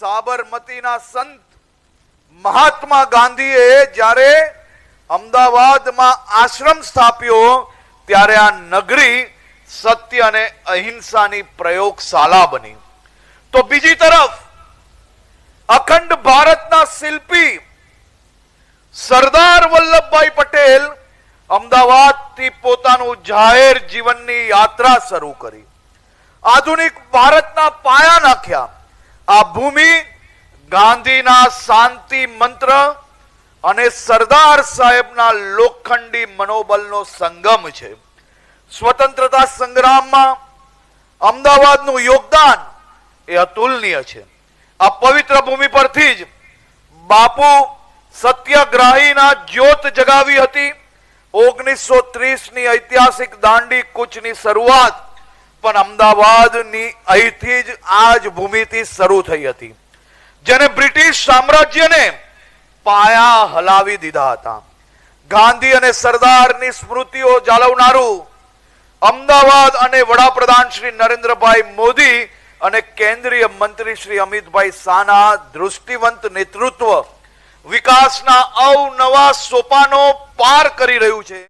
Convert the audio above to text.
સાબરમતીના સંત મહાત્મા ગાંધીએ જ્યારે અમદાવાદમાં આશ્રમ સ્થાપ્યો ત્યારે આ નગરી સત્ય અને અહિંસાની પ્રયોગશાળા બની. તો બીજી તરફ અખંડ ભારતના શિલ્પી સરદાર વલ્લભભાઈ પટેલ અમદાવાદથી પોતાનું જાહેર જીવનની યાત્રા શરૂ કરી. આધુનિક ભારતના પાયા નાખ્યા. આ ભૂમિ ગાંધીના શાંતિ મંત્ર અને સરદાર સાહેબના લોખંડી મનોબળનો સંગમ છે. સ્વતંત્રતા સંગ્રામમાં અમદાવાદનું યોગદાન એ અતુલનીય છે. આ પવિત્ર ભૂમિ પરથી જ બાપુ સત્યાગ્રહીના જ્યોત જગાવી હતી. 1930ની ઐતિહાસિક દાંડી કૂચની શરૂઆત પણ અમદાવાદની અહીંથી જ આ જ ભૂમિથી શરૂ થઈ હતી, જેને બ્રિટિશ સામ્રાજ્યને પાયા હલાવી દીધા હતા. ગાંધી અને સરદારની સ્મૃતિઓ જાળવનારું અમદાવાદ અને વડાપ્રધાન શ્રી નરેન્દ્રભાઈ મોદી અને કેન્દ્રીય મંત્રી શ્રી અમિતભાઈ શાહના દૃષ્ટિવંત નેતૃત્વ વિકાસના અવનવા સોપાનો પાર કરી રહ્યું છે.